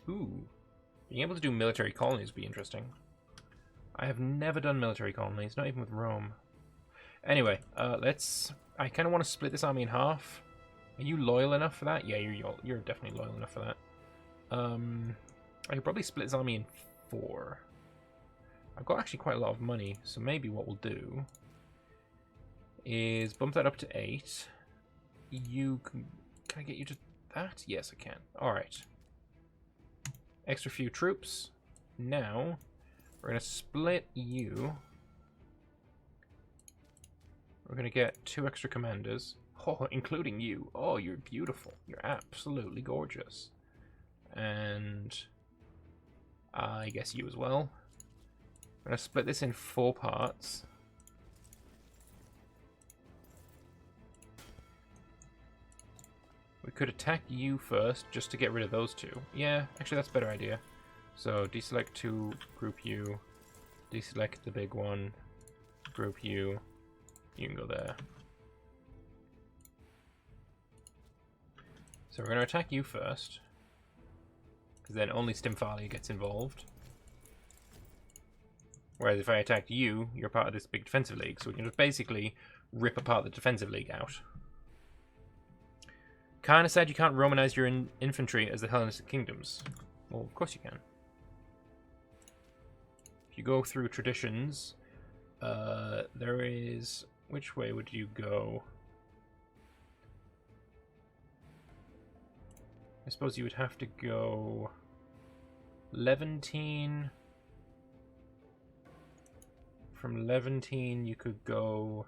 Ooh. Being able to do military colonies would be interesting. I have never done military colonies, not even with Rome. Anyway, let's... I kind of want to split this army in half. Are you loyal enough for that? Yeah, you're definitely loyal enough for that. I could probably split this army in 4. I've got actually quite a lot of money, so maybe what we'll do is bump that up to 8. You can I get you to that? Yes, I can. Alright. Extra few troops. Now, we're going to split you. We're going to get 2 extra commanders. Oh, including you. Oh, you're beautiful. You're absolutely gorgeous. And I guess you as well. I'm going to split this in 4 parts. We could attack you first, just to get rid of those 2. Yeah, actually that's a better idea. So, deselect 2, group you, deselect the big one, group you, you can go there. So we're going to attack you first, because then only Stymfalia gets involved. Whereas if I attacked you, you're part of this big defensive league, so we can just basically rip apart the defensive league out. Kinda said you can't Romanize your infantry as the Hellenistic kingdoms. Well, of course you can. If you go through traditions, there is... Which way would you go? I suppose you would have to go... Levantine. From Levantine you could go...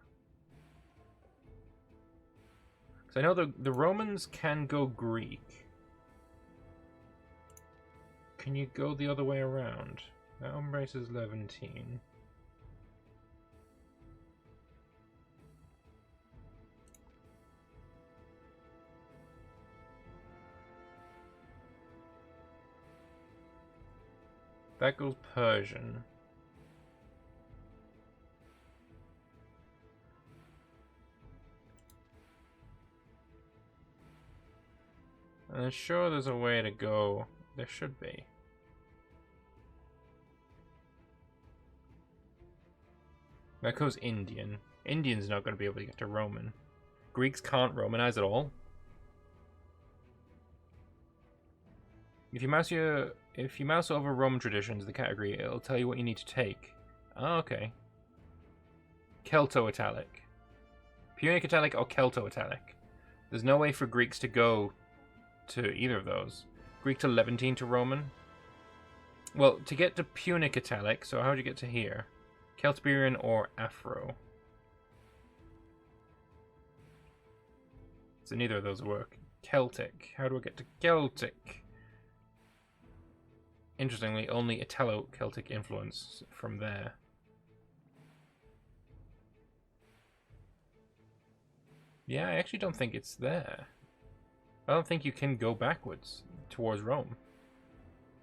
I know the Romans can go Greek. Can you go the other way around? That embraces Levantine. That goes Persian. I'm sure there's a way to go. There should be. That goes Indian. Indian's not going to be able to get to Roman. Greeks can't Romanize at all. If you mouse over Roman traditions, the category, it'll tell you what you need to take. Oh, okay. Celto-Italic. Punic Italic or Celto-Italic. There's no way for Greeks to go to either of those. Greek to Levantine to Roman. Well, to get to Punic Italic, so how would you get to here? Celtiberian or Afro? So neither of those work. Celtic. How do I get to Celtic? Interestingly, only Italo-Celtic influence from there. Yeah, I actually don't think it's there. I don't think you can go backwards towards Rome.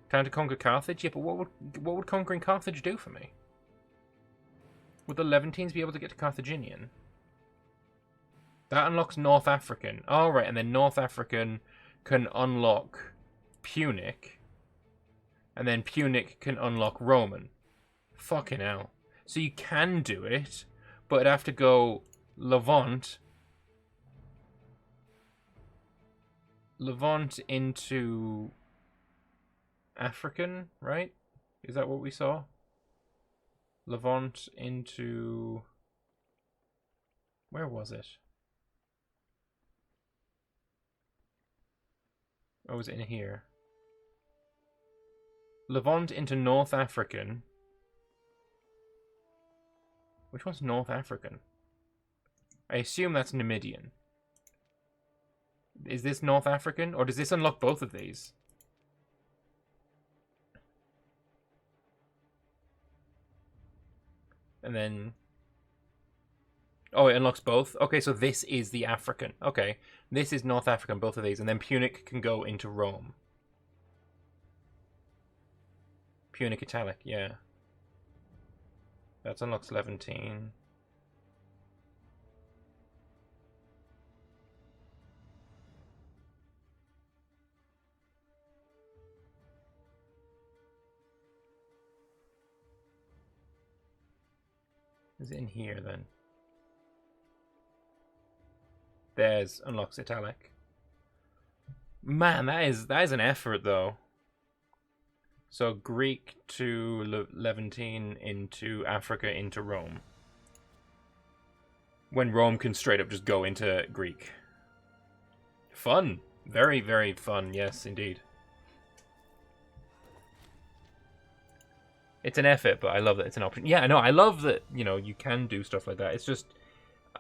Time to conquer Carthage? Yeah, but what would conquering Carthage do for me? Would the Levantines be able to get to Carthaginian? That unlocks North African. Oh, right, and then North African can unlock Punic. And then Punic can unlock Roman. Fucking hell. So you can do it, but it'd have to go Levant into African, right? Is that what we saw? Levant into... Where was it? Or was it in here? Levant into North African. Which one's North African? I assume that's Numidian. Is this North African? Or does this unlock both of these? And then... Oh, it unlocks both? Okay, so this is the African. Okay, this is North African, both of these. And then Punic can go into Rome. Punic Italic, yeah. That unlocks Levantine. Is it in here then? There's unlocks Italic. Man, that is an effort though. So Greek to Levantine into Africa into Rome. When Rome can straight up just go into Greek. Fun. Very, very fun. Yes, indeed. It's an effort, but I love that it's an option. Yeah, no, I love that, you know, you can do stuff like that. It's just,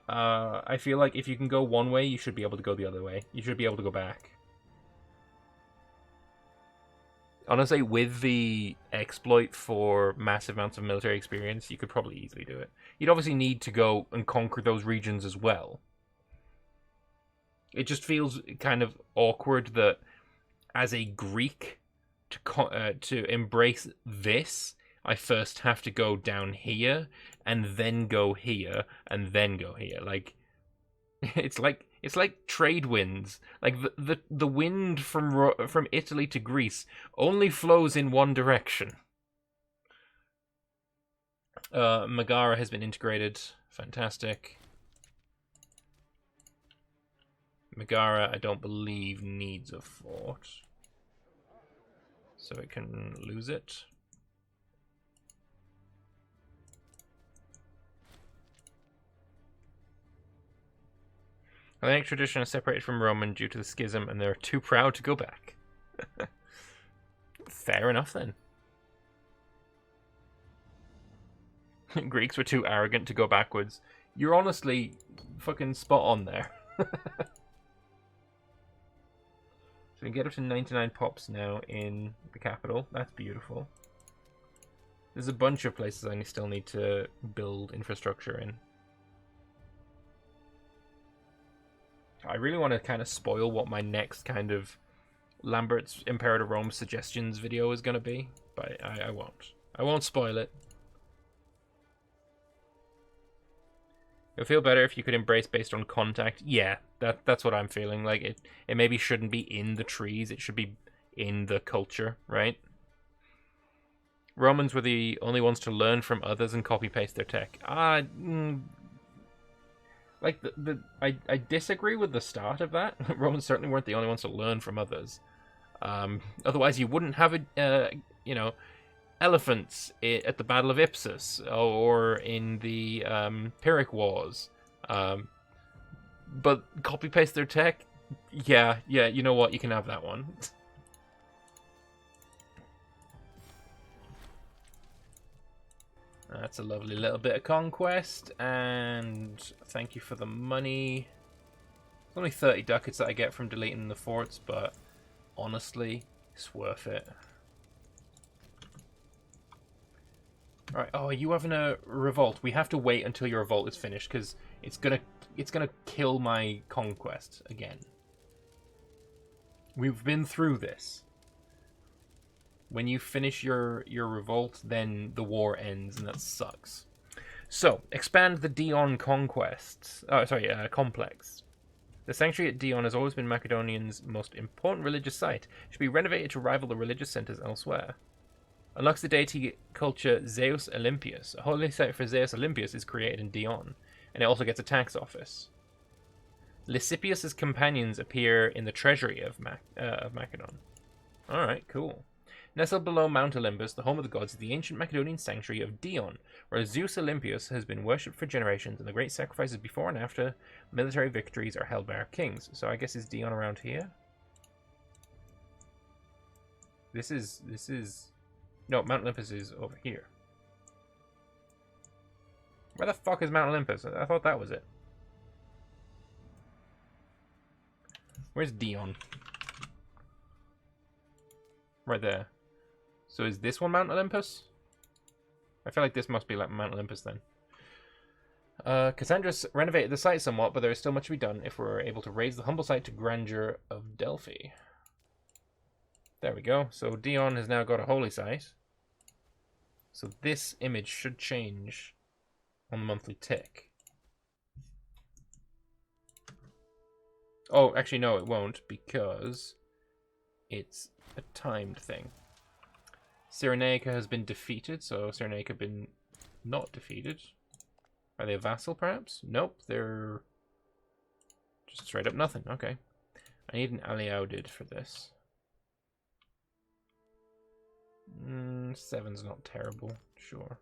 I feel like if you can go one way, you should be able to go the other way. You should be able to go back. Honestly, with the exploit for massive amounts of military experience, you could probably easily do it. You'd obviously need to go and conquer those regions as well. It just feels kind of awkward that as a Greek, to embrace this, I first have to go down here, and then go here, and then go here. Like, it's like trade winds. Like the wind from Italy to Greece only flows in one direction. Megara has been integrated. Fantastic. Megara, I don't believe, needs a fort, so it can lose it. Hellenic tradition is separated from Roman due to the schism, and they're too proud to go back. Fair enough, then. Greeks were too arrogant to go backwards. You're honestly fucking spot on there. So we can get up to 99 pops now in the capital. That's beautiful. There's a bunch of places I still need to build infrastructure in. I really want to kind of spoil what my next kind of Lambert's Imperator Rome suggestions video is going to be, but I won't. I won't spoil it. It'll feel better if you could embrace based on contact. Yeah, that's what I'm feeling. Like, it maybe shouldn't be in the trees. It should be in the culture, right? Romans were the only ones to learn from others and copy-paste their tech. Like, I disagree with the start of that. Romans certainly weren't the only ones to learn from others. Otherwise, you wouldn't have, you know, elephants at the Battle of Ipsus or in the Pyrrhic Wars. But copy-paste their tech? Yeah, you know what? You can have that one. That's a lovely little bit of conquest, and thank you for the money. It's only 30 ducats that I get from deleting the forts, but honestly, it's worth it. Alright, oh, are you having a revolt? We have to wait until your revolt is finished, because it's gonna kill my conquest again. We've been through this. When you finish your revolt, then the war ends, and that sucks. So, expand the Dion conquest. Oh, sorry, complex. The sanctuary at Dion has always been Macedonian's most important religious site. It should be renovated to rival the religious centers elsewhere. Unlocks the deity culture Zeus Olympius. A holy site for Zeus Olympius is created in Dion, and it also gets a tax office. Lysipius' companions appear in the treasury of Macedon. Alright, cool. Nestled below Mount Olympus, the home of the gods, is the ancient Macedonian sanctuary of Dion, where Zeus Olympius has been worshipped for generations, and the great sacrifices before and after military victories are held by our kings. So I guess is Dion around here? This is... No, Mount Olympus is over here. Where the fuck is Mount Olympus? I thought that was it. Where's Dion? Right there. So is this one Mount Olympus? I feel like this must be like Mount Olympus then. Cassandra renovated the site somewhat, but there is still much to be done if we're able to raise the humble site to grandeur of Delphi. There we go. So Dion has now got a holy site. So this image should change on the monthly tick. Oh, actually no, it won't, because it's a timed thing. Cyrenaica has been defeated, so Cyrenaica been not defeated. Are they a vassal, perhaps? Nope, they're just straight up nothing. Okay. I need an Aliaudid for this. 7's not terrible. Sure.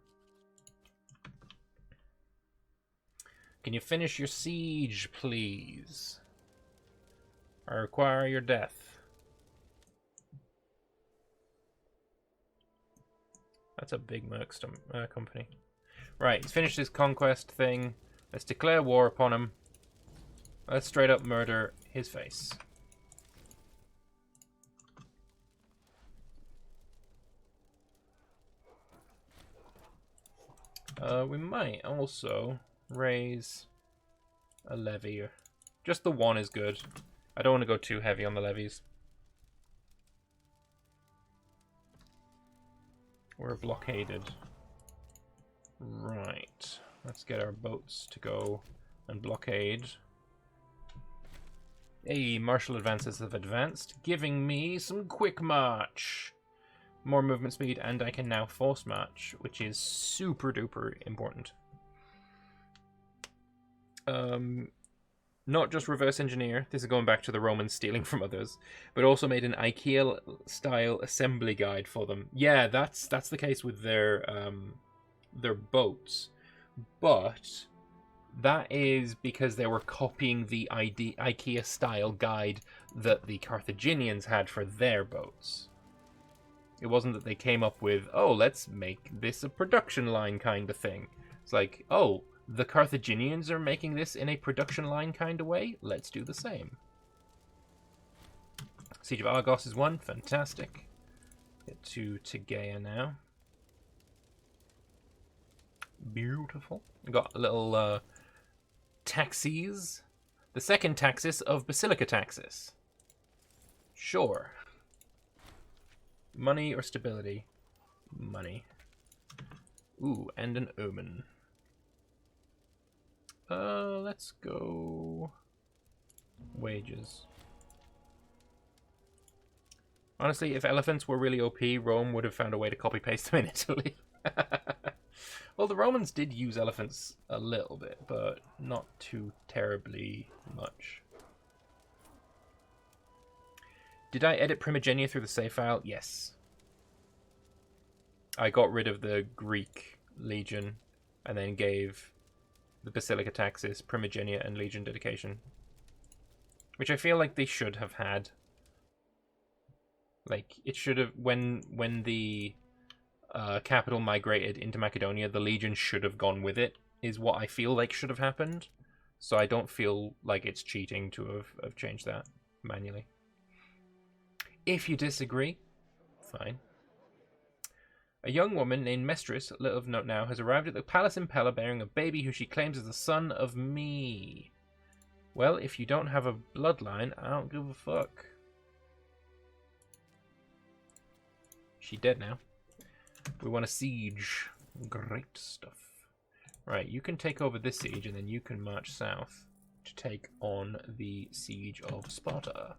Can you finish your siege, please? I require your death. That's a big merc company. Right, let's finish this conquest thing. Let's declare war upon him. Let's straight up murder his face. We might also raise a levy. Just the one is good. I don't want to go too heavy on the levies. We're blockaded. Right. Let's get our boats to go and blockade. Hey, martial advances have advanced, giving me some quick march. More movement speed, and I can now force march, which is super duper important. Not just reverse engineer, this is going back to the Romans stealing from others, but also made an IKEA-style assembly guide for them. Yeah, that's the case with their boats, but that is because they were copying the IKEA-style guide that the Carthaginians had for their boats. It wasn't that they came up with, oh, let's make this a production line kind of thing. It's like, oh, the Carthaginians are making this in a production line kind of way. Let's do the same. Siege of Argos is won. Fantastic. Get to Tegea now. Beautiful. We've got a little taxis. The second taxis of Basilica Taxis. Sure. Money or stability? Money. Ooh, and an omen. Let's go wages. Honestly, if elephants were really OP, Rome would have found a way to copy-paste them in Italy. Well, the Romans did use elephants a little bit, but not too terribly much. Did I edit Primigenia through the save file? Yes. I got rid of the Greek Legion and then gave the Basilica Taxis, Primigenia, and Legion Dedication. Which I feel like they should have had. Like, it should have... When the capital migrated into Macedonia, the Legion should have gone with it, is what I feel like should have happened. So I don't feel like it's cheating to have changed that manually. If you disagree, fine. A young woman named Mestris, little of note now, has arrived at the palace in Pella bearing a baby who she claims is the son of me. Well, if you don't have a bloodline, I don't give a fuck. She dead now. We want a siege. Great stuff. Right, you can take over this siege and then you can march south to take on the siege of Sparta.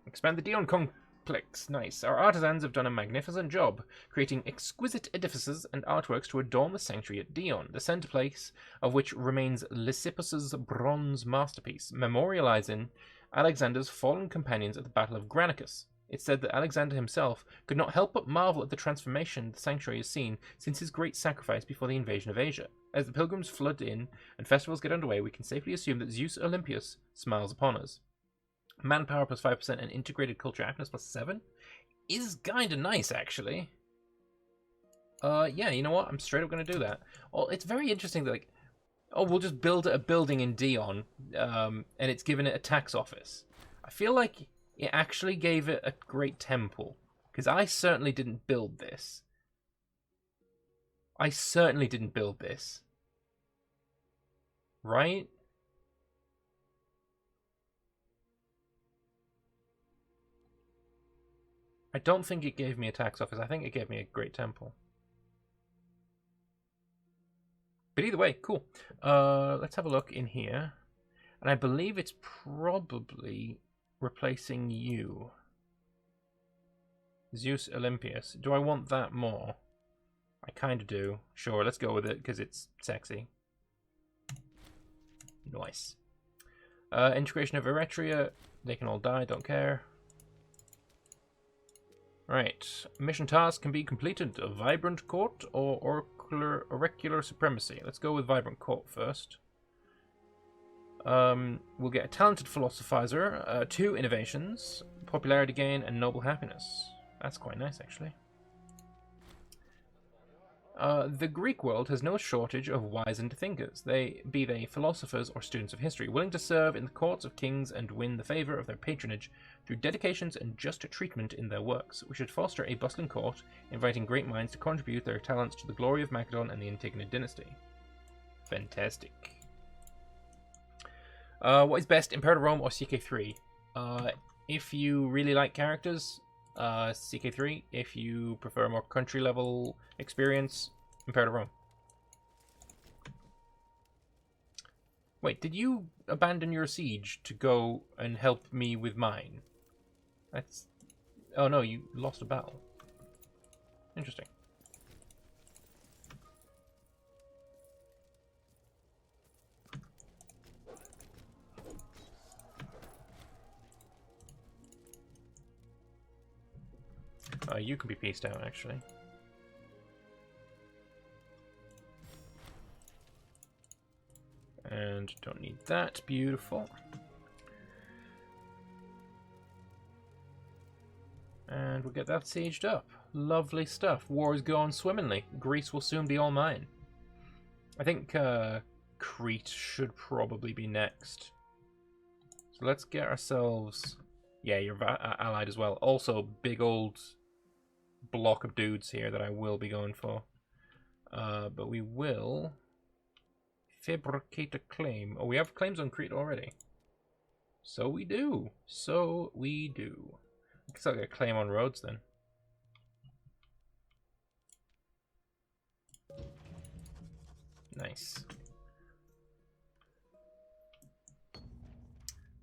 Expand the Dion complex. Nice. Our artisans have done a magnificent job, creating exquisite edifices and artworks to adorn the sanctuary at Dion, the centerpiece of which remains Lysippus's bronze masterpiece, memorializing Alexander's fallen companions at the Battle of Granicus. It's said that Alexander himself could not help but marvel at the transformation the sanctuary has seen since his great sacrifice before the invasion of Asia. As the pilgrims flood in and festivals get underway, we can safely assume that Zeus Olympius smiles upon us. Manpower plus 5% and integrated culture happiness plus 7 is kinda nice, actually. Yeah, you know what? I'm straight up gonna do that. Well, it's very interesting that, like, oh, we'll just build a building in Dion, and it's given it a tax office. I feel like it actually gave it a great temple, because I certainly didn't build this. I certainly didn't build this. Right? I don't think it gave me a tax office. I think it gave me a great temple. But either way, cool. Let's have a look in here. And I believe it's probably replacing you. Zeus Olympius. Do I want that more? I kind of do. Sure, let's go with it because it's sexy. Nice. Integration of Eretria. They can all die, don't care. Right. Mission task can be completed. A vibrant court or oracular supremacy. Let's go with vibrant court first. We'll get a talented philosophizer, 2 innovations, popularity gain, and noble happiness. That's quite nice, actually. The Greek world has no shortage of wizened thinkers, be they philosophers or students of history, willing to serve in the courts of kings and win the favour of their patronage through dedications and just treatment in their works. We should foster a bustling court, inviting great minds to contribute their talents to the glory of Macedon and the Antignonid dynasty. Fantastic. What is best, Imperator Rome or CK3? If you really like characters, CK3. If you prefer more country level experience, Imperator Rome. Wait, did you abandon your siege to go and help me with mine? That's... Oh no, you lost a battle. Interesting. You can be pieced out, actually. And don't need that. Beautiful. And we'll get that sieged up. Lovely stuff. War is going swimmingly. Greece will soon be all mine. I think Crete should probably be next. So let's get ourselves... Yeah, you're allied as well. Also, big old block of dudes here that I will be going for. But we will fabricate a claim. Oh, we have claims on Crete already. So we do. So we do. I guess I'll get a claim on Rhodes then. Nice.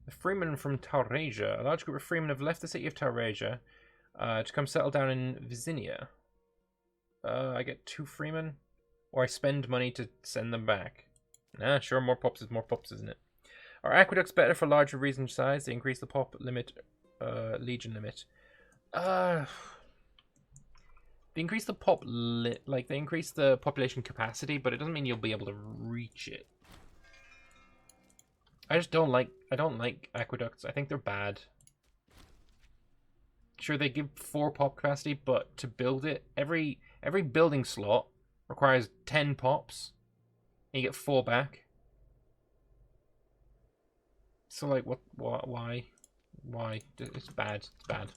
The freemen from Taurasia. A large group of freemen have left the city of Taurasia to come settle down in Vicinia. I get 2 freemen, or I spend money to send them back. Nah, sure, more pops is more pops, isn't it? Are aqueducts better for larger region size? They increase the pop limit, legion limit. They increase the they increase the population capacity, but it doesn't mean you'll be able to reach it. I just don't like aqueducts. I think they're bad. Sure, they give 4 pop capacity, but to build it, every building slot requires 10 pops, and you get 4 back. So like, why? It's bad. It's bad.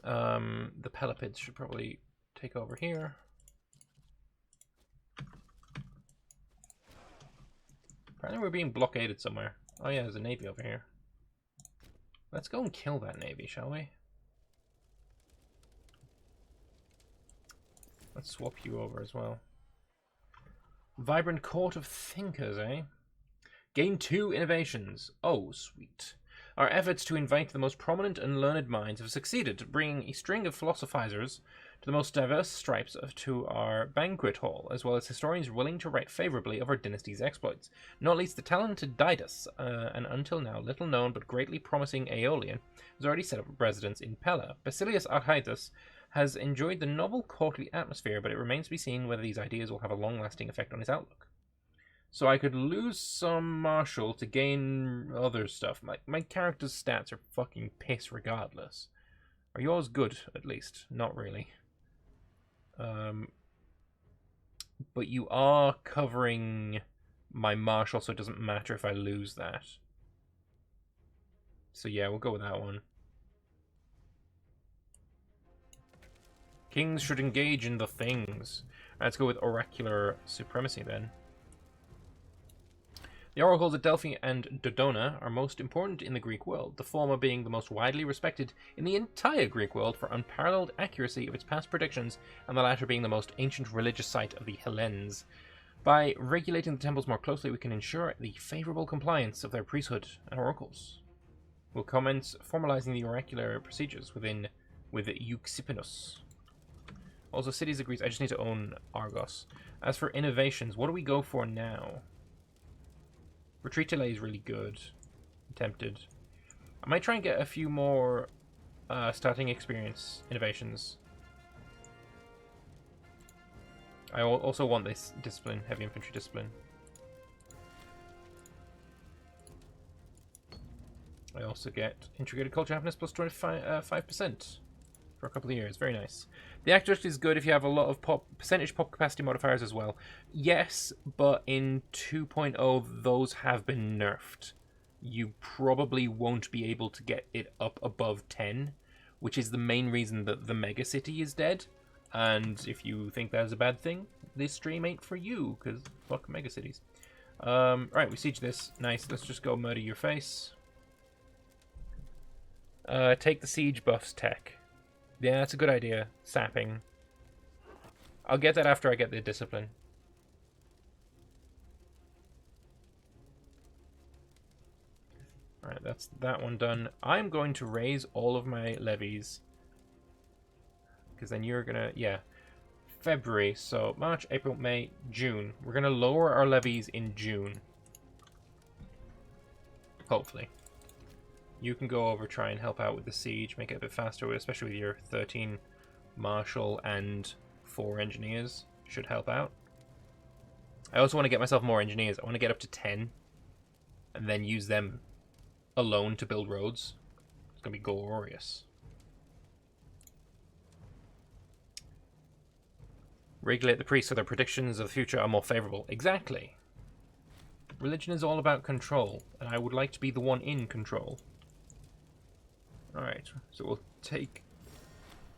The Pelophids should probably take over here. Apparently we're being blockaded somewhere. Oh yeah, there's a navy over here. Let's go and kill that navy, shall we? Let's swap you over as well. Vibrant Court of Thinkers, eh? Gain 2 innovations. Oh, sweet. Our efforts to invite the most prominent and learned minds have succeeded, bringing a string of philosophizers to the most diverse stripes to our banquet hall, as well as historians willing to write favourably of our dynasty's exploits. Not least the talented Didas, an until now little known but greatly promising Aeolian, has already set up residence in Pella. Basilius Archytas has enjoyed the novel courtly atmosphere, but it remains to be seen whether these ideas will have a long-lasting effect on his outlook. So I could lose some martial to gain other stuff. My character's stats are fucking piss regardless. Are yours good, at least? Not really. But you are covering my martial, so it doesn't matter if I lose that. So yeah, we'll go with that one. Kings should engage in the things. Let's go with oracular supremacy then. The oracles at Delphi and Dodona are most important in the Greek world, the former being the most widely respected in the entire Greek world for unparalleled accuracy of its past predictions, and the latter being the most ancient religious site of the Hellenes. By regulating the temples more closely, we can ensure the favourable compliance of their priesthood and oracles. We'll commence formalizing the oracular procedures with Euxippinus. Also, cities agrees. I just need to own Argos. As for innovations, what do we go for now? Retreat delay is really good. I'm tempted. I might try and get a few more starting experience innovations. I also want this discipline, heavy infantry discipline. I also get integrated culture happiness plus 5% for a couple of years. Very nice. The accuracy is good if you have a lot of percentage pop capacity modifiers as well. Yes, but in 2.0 those have been nerfed. You probably won't be able to get it up above 10, which is the main reason that the mega city is dead. And if you think that is a bad thing, this stream ain't for you, because fuck mega cities. Right, we siege this. Nice. Let's just go murder your face. Take the siege buffs tech. Yeah, that's a good idea. Sapping. I'll get that after I get the discipline. Alright, that's that one done. I'm going to raise all of my levies. Because then you're gonna, yeah. February, so March, April, May, June. We're gonna lower our levies in June. Hopefully. You can go over, try and help out with the siege, make it a bit faster, especially with your 13 marshal and 4 engineers. Should help out. I also want to get myself more engineers. I want to get up to 10 and then use them alone to build roads. It's going to be glorious. Regulate the priests so their predictions of the future are more favorable. Exactly. Religion is all about control, and I would like to be the one in control. Alright, so we'll take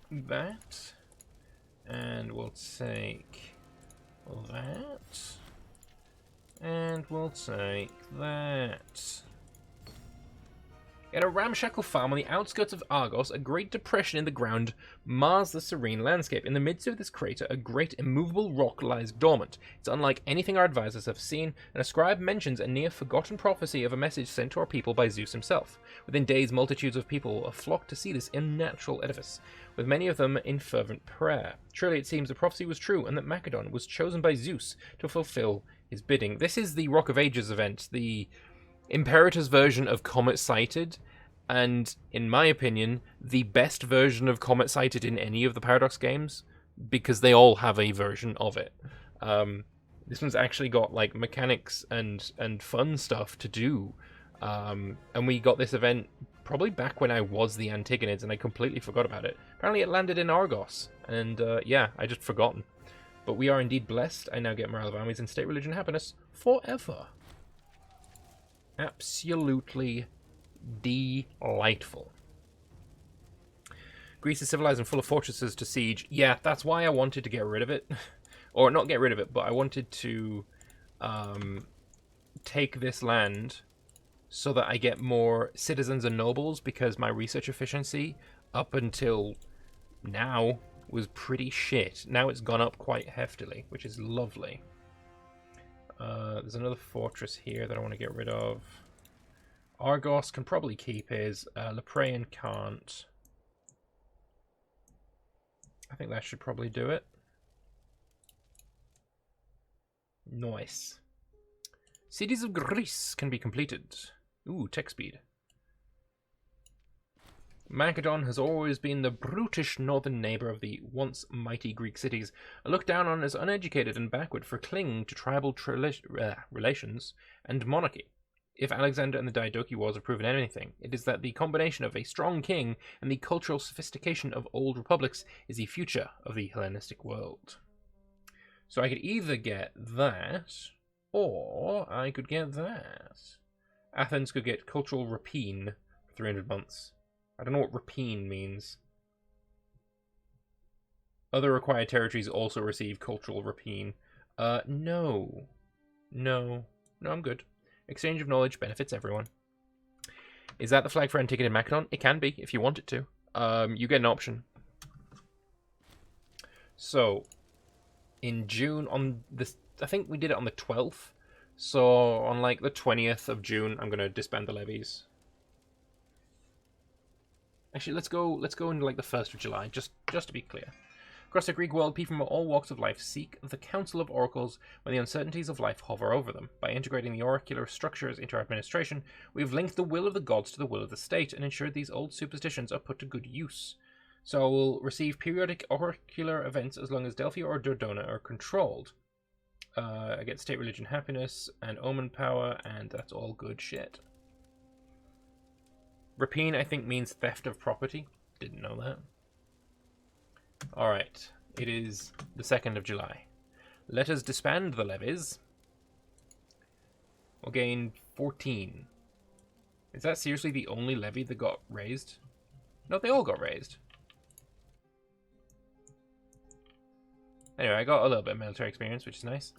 that, and we'll take that, and we'll take that. In a ramshackle farm on the outskirts of Argos, a great depression in the ground mars the serene landscape. In the midst of this crater, a great immovable rock lies dormant. It's unlike anything our advisors have seen, and a scribe mentions a near-forgotten prophecy of a message sent to our people by Zeus himself. Within days, multitudes of people have flocked to see this unnatural edifice, with many of them in fervent prayer. Surely it seems the prophecy was true, and that Macedon was chosen by Zeus to fulfill his bidding. This is the Rock of Ages event, the Imperator's version of Comet Sighted, and in my opinion, the best version of Comet Sighted in any of the Paradox games, because they all have a version of it. This one's actually got like mechanics and fun stuff to do, and we got this event probably back when I was the Antigonids, and I completely forgot about it. Apparently it landed in Argos, and yeah, I just forgotten. But we are indeed blessed. I now get morale of armies and state religion happiness forever. Absolutely delightful. Greece is civilized and full of fortresses to siege. Yeah, that's why I wanted to get rid of it. Or not get rid of it, but I wanted to take this land so that I get more citizens and nobles, because my research efficiency up until now was pretty shit. Now it's gone up quite heftily, which is lovely. There's another fortress here that I want to get rid of. Argos can probably keep his. Leprean can't. I think that should probably do it. Nice. Cities of Greece can be completed. Ooh, tech speed. Macedon has always been the brutish northern neighbor of the once mighty Greek cities, and looked down on as uneducated and backward for clinging to tribal relations and monarchy. If Alexander and the Diadochi Wars have proven anything, it is that the combination of a strong king and the cultural sophistication of old republics is the future of the Hellenistic world. So I could either get that, or I could get that. Athens could get cultural rapine for 300 months. I don't know what rapine means. Other required territories also receive cultural rapine. No. No, I'm good. Exchange of knowledge benefits everyone. Is that the flag for Antigonid Macedon? It can be, if you want it to. You get an option. So, in June, on this, I think we did it on the 12th. So, on like the 20th of June, I'm going to disband the levies. Actually, let's go into like the 1st of July, just to be clear. Across the Greek world, people from all walks of life seek the council of oracles when the uncertainties of life hover over them. By integrating the oracular structures into our administration, we have linked the will of the gods to the will of the state and ensured these old superstitions are put to good use. So I will receive periodic oracular events as long as Delphi or Dodona are controlled. I get state religion happiness and omen power, and that's all good shit. Rapine, I think, means theft of property. Didn't know that. Alright, it is the 2nd of July. Let us disband the levies. We'll gain 14. Is that seriously the only levy that got raised? No, they all got raised. Anyway, I got a little bit of military experience, which is nice.